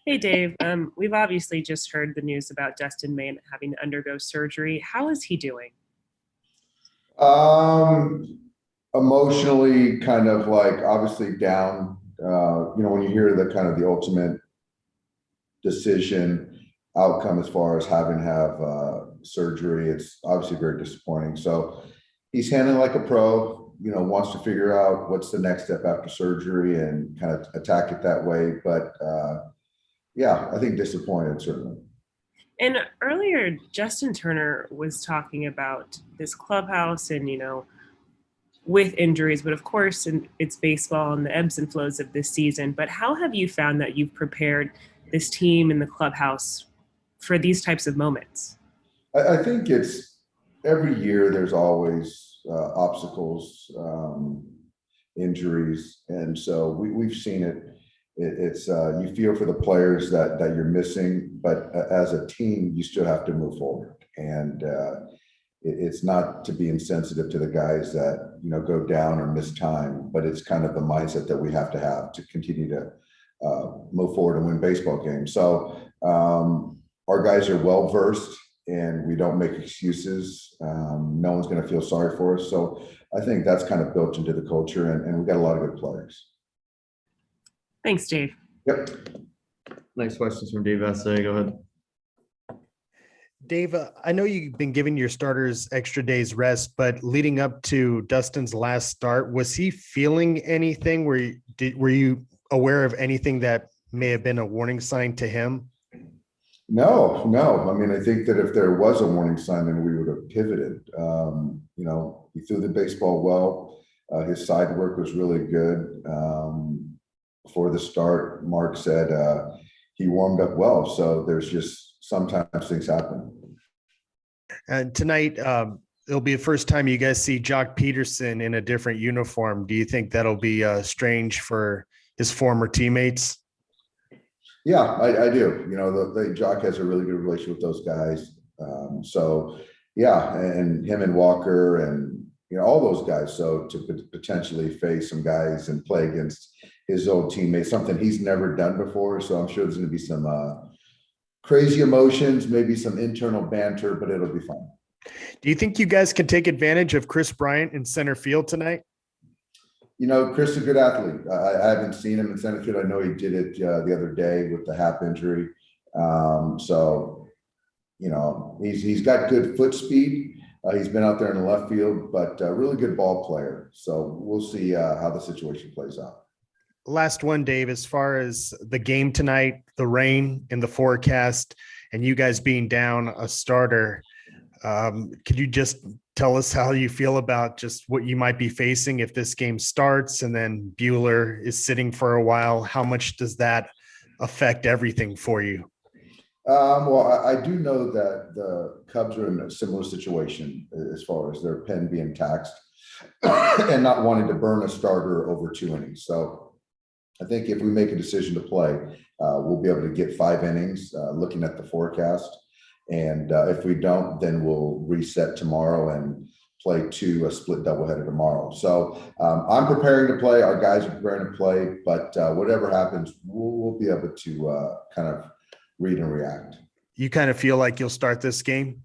Hey, Dave. We've obviously just heard the news about Dustin May having to undergo surgery. How is he doing? Um, Emotionally kind of like obviously down. When you hear the kind of the ultimate decision outcome as far as having to have surgery, it's obviously very disappointing. So he's handling like a pro, wants to figure out what's the next step after surgery and kind of attack it that way. But yeah, I think disappointed certainly. And earlier, Justin Turner was talking about this clubhouse and, with injuries, but of course, it's baseball and the ebbs and flows of this season. But how have you found that you've prepared this team in the clubhouse for these types of moments? I think it's every year there's always obstacles, injuries, and so we've seen it. It's you feel for the players that you're missing, but as a team, you still have to move forward. And it's not to be insensitive to the guys that go down or miss time, but it's kind of the mindset that we have to continue to move forward and win baseball games. So our guys are well versed, and we don't make excuses. No one's going to feel sorry for us. So I think that's kind of built into the culture, and we've got a lot of good players. Thanks, Dave. Yep. Next question's from Dave Essay. Go ahead. Dave, I know you've been giving your starters extra days rest, but leading up to Dustin's last start, was he feeling anything? Were you aware of anything that may have been a warning sign to him? No. I mean, I think that if there was a warning sign, then we would have pivoted. He threw the baseball well. His side work was really good. Before the start, Mark said he warmed up well. So there's just sometimes things happen. And tonight, it'll be the first time you guys see Jock Peterson in a different uniform. Do you think that'll be strange for his former teammates? Yeah, I do. Jock has a really good relationship with those guys. So yeah, and him and Walker and all those guys. So to potentially face some guys and play against his old teammates, something he's never done before. So I'm sure there's going to be some crazy emotions, maybe some internal banter, but it'll be fun. Do you think you guys can take advantage of Chris Bryant in center field tonight? Chris is a good athlete. I haven't seen him in center field. I know he did it the other day with the hap injury. So he's got good foot speed. He's been out there in the left field, but a really good ball player. So we'll see how the situation plays out. Last one, Dave, as far as the game tonight, the rain in the forecast, and you guys being down a starter, could you just tell us how you feel about just what you might be facing if this game starts and then Buehler is sitting for a while? How much does that affect everything for you? Well, I do know that the Cubs are in a similar situation as far as their pen being taxed and not wanting to burn a starter over 2 innings. So I think if we make a decision to play, we'll be able to get 5 innings looking at the forecast. And if we don't, then we'll reset tomorrow and play a split doubleheader tomorrow. So I'm preparing to play. Our guys are preparing to play. But whatever happens, we'll be able to kind of read and react. You kind of feel like you'll start this game?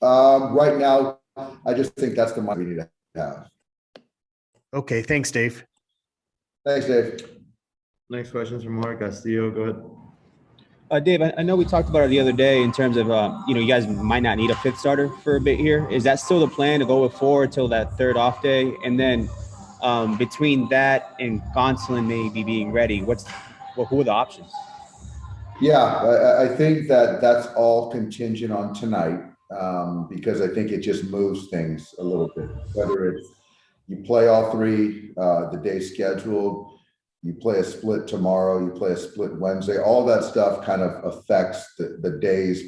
Right now, I just think that's the mind we need to have. Okay. Thanks, Dave. Thanks, Dave. Next question is from Mark Castillo. Go ahead. Dave, I know we talked about it the other day in terms of, you guys might not need a 5th starter for a bit here. Is that still the plan to go with 4 until that 3rd off day? And then between that and Gonsolin maybe being ready, who are the options? Yeah, I think that's all contingent on tonight because I think it just moves things a little bit. Whether it's you play all 3 the day scheduled, you play a split tomorrow, you play a split Wednesday, all that stuff kind of affects the days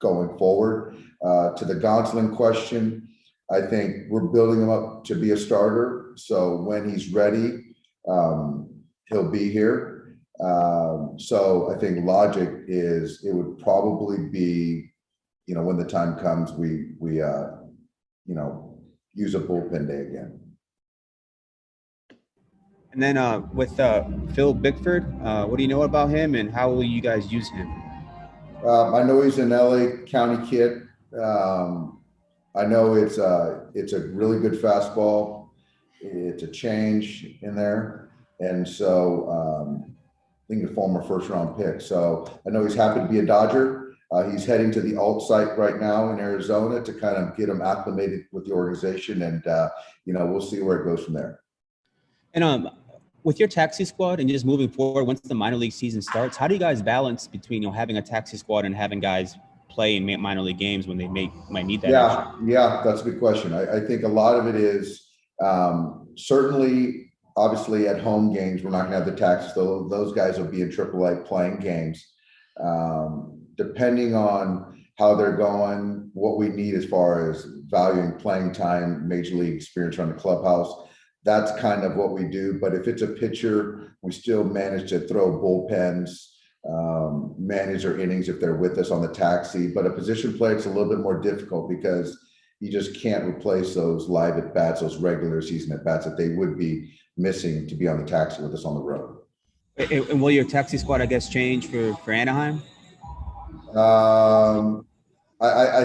going forward. To the Gonsolin question, I think we're building him up to be a starter. So when he's ready, he'll be here. So I think logic is it would probably be, when the time comes, we use a bullpen day again. And then with Phil Bickford, what do you know about him, and how will you guys use him? I know he's an LA County kid. I know it's a really good fastball. It's a change in there, and so I think a former first-round pick. So I know he's happy to be a Dodger. He's heading to the alt site right now in Arizona to kind of get him acclimated with the organization, and we'll see where it goes from there. And with your taxi squad and just moving forward, once the minor league season starts, how do you guys balance between having a taxi squad and having guys play in minor league games when they might need that? Yeah, that's a good question. I think a lot of it is certainly. Obviously, at home games, we're not going to have the taxes. Those guys will be in AAA playing games. Depending on how they're going, what we need as far as valuing playing time, major league experience around the clubhouse, that's kind of what we do. But if it's a pitcher, we still manage to throw bullpens, manage their innings if they're with us on the taxi. But a position player, it's a little bit more difficult because you just can't replace those live at bats, those regular season at bats that they would be missing to be on the taxi with us on the road. And will your taxi squad, I guess, change for Anaheim? I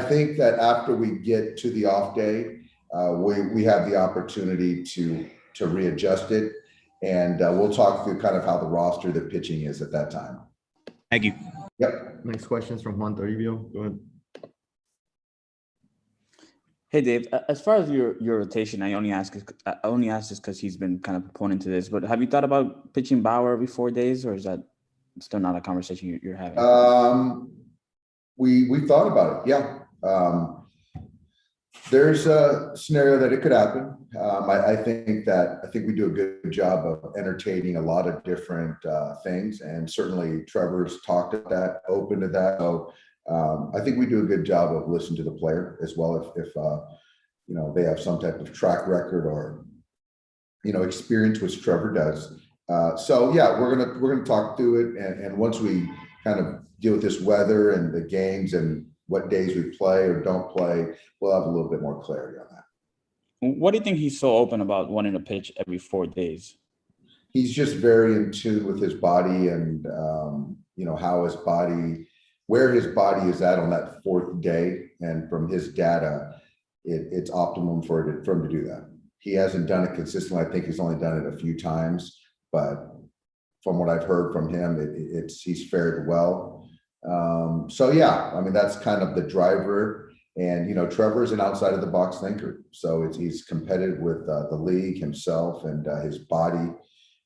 think that after we get to the off day, we have the opportunity to readjust it, and we'll talk through kind of how the roster, the pitching is at that time. Thank you. Yep. Next question is from Juan Toribio. Go ahead. Hey Dave, as far as your rotation, I only ask this because he's been kind of proponent to this. But have you thought about pitching Bauer every 4 days, or is that still not a conversation you're having? We thought about it. Yeah. There's a scenario that it could happen. I think we do a good job of entertaining a lot of different things, and certainly Trevor's talked at that, open to that. So I think we do a good job of listening to the player as well. If they have some type of track record or experience, which Trevor does. So yeah, we're gonna talk through it, and once we kind of deal with this weather and the games and what days we play or don't play, we'll have a little bit more clarity on that. What do you think he's so open about wanting to pitch every 4 days? He's just very in tune with his body and how his body. Where his body is at on that 4th day, and from his data, it's optimum for him to do that. He hasn't done it consistently. I think he's only done it a few times, but from what I've heard from him, he's fared well. So yeah, I mean, that's kind of the driver. And Trevor's an outside of the box thinker, so he's competitive with the league himself and his body,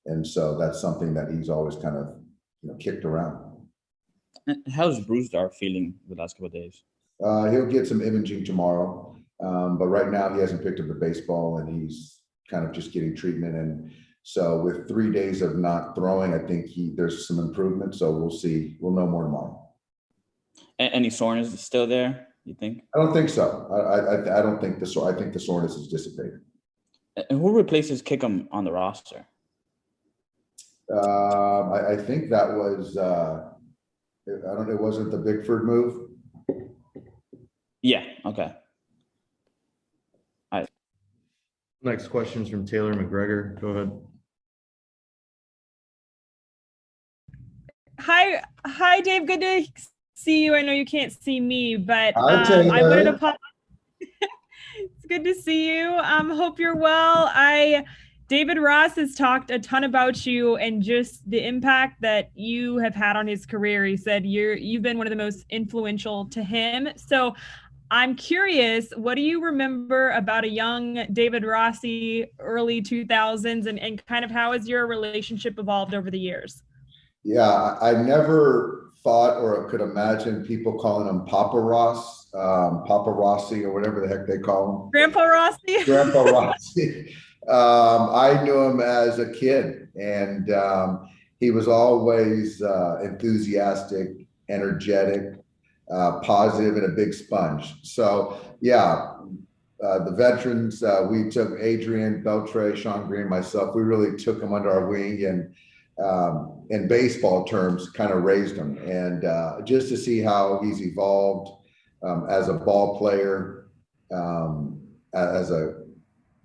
and so that's something that he's always kind of kicked around. How's Brewstar feeling the last couple of days? He'll get some imaging tomorrow, but right now he hasn't picked up the baseball, and he's kind of just getting treatment. And so with 3 days of not throwing, I think there's some improvement. So we'll see. We'll know more tomorrow. Any soreness is still there, you think? I don't think so. I don't think I think the soreness is dissipated. And who replaces Kickham on the roster? I think that was. It wasn't the Bickford move. Yeah. Okay. All right. Next question is from Taylor McGregor. Go ahead. Hi, Dave. Good to see you. I know you can't see me, but I wanted to pop. It's good to see you. Hope you're well. David Ross has talked a ton about you and just the impact that you have had on his career. He said you've been one of the most influential to him. So I'm curious, what do you remember about a young David Rossi, early 2000s, and kind of how has your relationship evolved over the years? Yeah, I never thought or could imagine people calling him Papa Ross, Papa Rossi, or whatever the heck they call him. Grandpa Rossi? Grandpa Rossi. I knew him as a kid, and he was always enthusiastic, energetic, positive, and a big sponge. So yeah, the veterans, we took Adrian, Beltre, Sean Green, myself, we really took him under our wing, and in baseball terms, kind of raised him. And just to see how he's evolved as a ball player, as a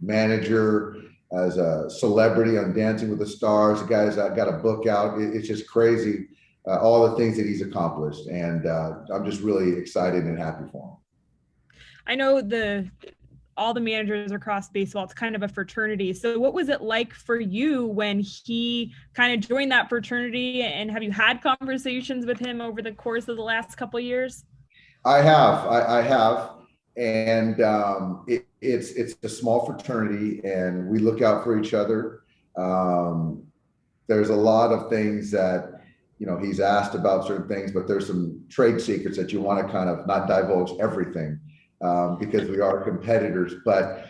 manager, as a celebrity on Dancing with the Stars. The guy's got a book out. It's just crazy, all the things that he's accomplished. And I'm just really excited and happy for him. I know all the managers across baseball, it's kind of a fraternity. So what was it like for you when he kind of joined that fraternity, and have you had conversations with him over the course of the last couple of years? I have. And it's a small fraternity, and we look out for each other. There's a lot of things that, he's asked about certain things, but there's some trade secrets that you want to kind of not divulge everything, because we are competitors. But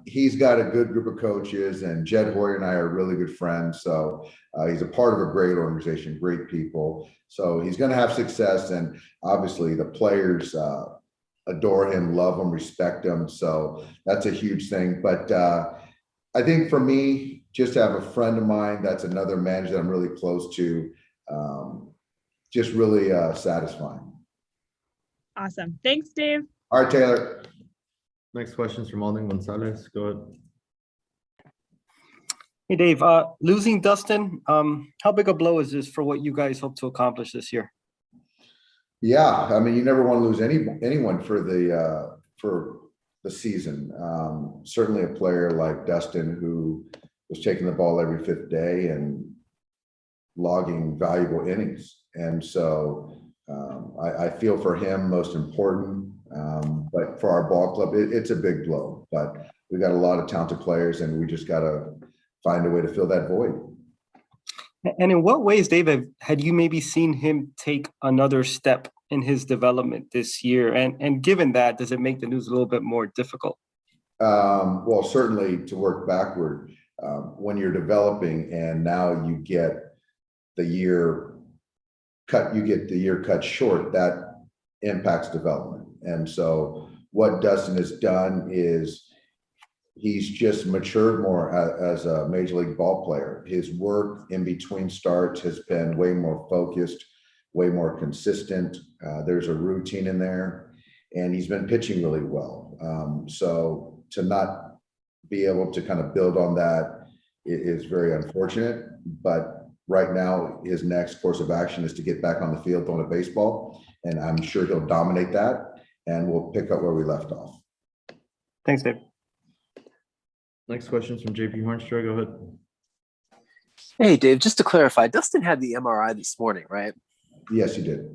he's got a good group of coaches, and Jed Hoyer and I are really good friends. So he's a part of a great organization, great people. So he's going to have success, and obviously the players adore him, love him, respect him. So that's a huge thing. But I think for me, just to have a friend of mine that's another manager that I'm really close to, just really satisfying. Awesome. Thanks, Dave. All right, Taylor. Next question is from Alden Gonzalez. Go ahead. Hey, Dave. Losing Dustin, how big a blow is this for what you guys hope to accomplish this year? Yeah, I mean, you never want to lose anyone for the season. Certainly a player like Dustin, who was taking the ball every fifth day and logging valuable innings. And so I feel for him most important, but for our ball club, it's a big blow. But we got a lot of talented players, and we just got to find a way to fill that void. And in what ways, Dave, had you maybe seen him take another step in his development this year? And given that, does it make the news a little bit more difficult? Well, certainly to work backward when you're developing, and now you get the year cut short, that impacts development. And so what Dustin has done is he's just matured more as a major league ball player. His work in between starts has been way more focused, way more consistent. There's a routine in there, and he's been pitching really well. So to not be able to kind of build on that is very unfortunate. But right now, his next course of action is to get back on the field throwing a baseball, and I'm sure he'll dominate that, and we'll pick up where we left off. Thanks, Dave. Next question is from JP Hornstra. Go ahead. Hey, Dave, just to clarify, Dustin had the MRI this morning, right? Yes, he did.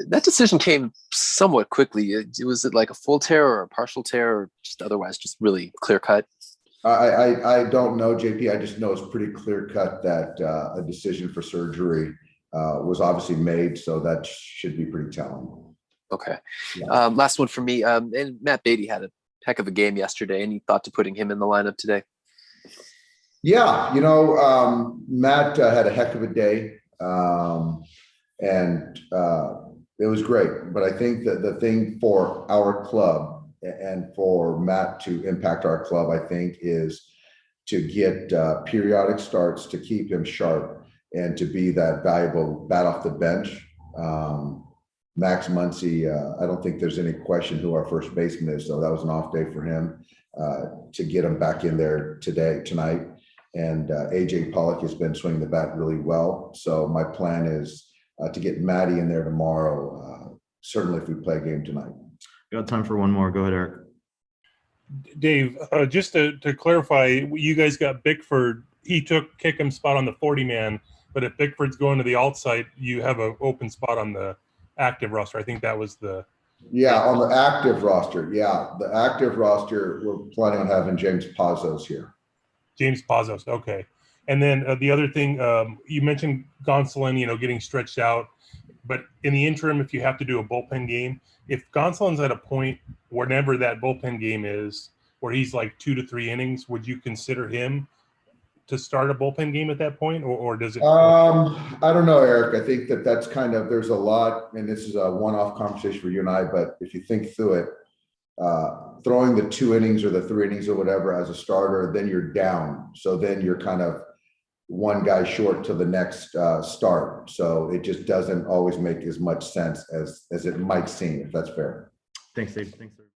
That decision came somewhat quickly. Was it like a full tear or a partial tear, or just otherwise just really clear cut? I don't know, JP. I just know it's pretty clear cut that a decision for surgery was obviously made. So that should be pretty telling. Okay. Yeah. Last one for me. And Matt Beatty had a heck of a game yesterday. Any thought to putting him in the lineup today? Yeah, Matt had a heck of a day, and it was great. But I think that the thing for our club and for Matt to impact our club, I think, is to get periodic starts to keep him sharp and to be that valuable bat off the bench. Max Muncy, I don't think there's any question who our first baseman is, so that was an off day for him to get him back in there tonight. And AJ Pollock has been swinging the bat really well. So my plan is to get Matty in there tomorrow, certainly if we play a game tonight. Got time for one more. Go ahead, Eric. Dave, just to clarify, you guys got Bickford. He took Kickham's spot on the 40-man, but if Bickford's going to the alt site, you have an open spot on the active roster. I think that was the... Yeah, on the active roster. Yeah, the active roster, we're planning on having James Pazos here. James Pazos, okay. And then the other thing, you mentioned Gonsolin, getting stretched out. But in the interim, if you have to do a bullpen game, if Gonsolin's at a point, whenever that bullpen game is, where he's like 2 to 3 innings, would you consider him to start a bullpen game at that point, or does it? I don't know, Eric. I think that's kind of, there's a lot, and this is a one-off conversation for you and I, but if you think through it, throwing the 2 innings or the 3 innings or whatever as a starter, then you're down. So then you're kind of one guy short to the next start. So it just doesn't always make as much sense as it might seem, if that's fair. Thanks, Dave. Thanks.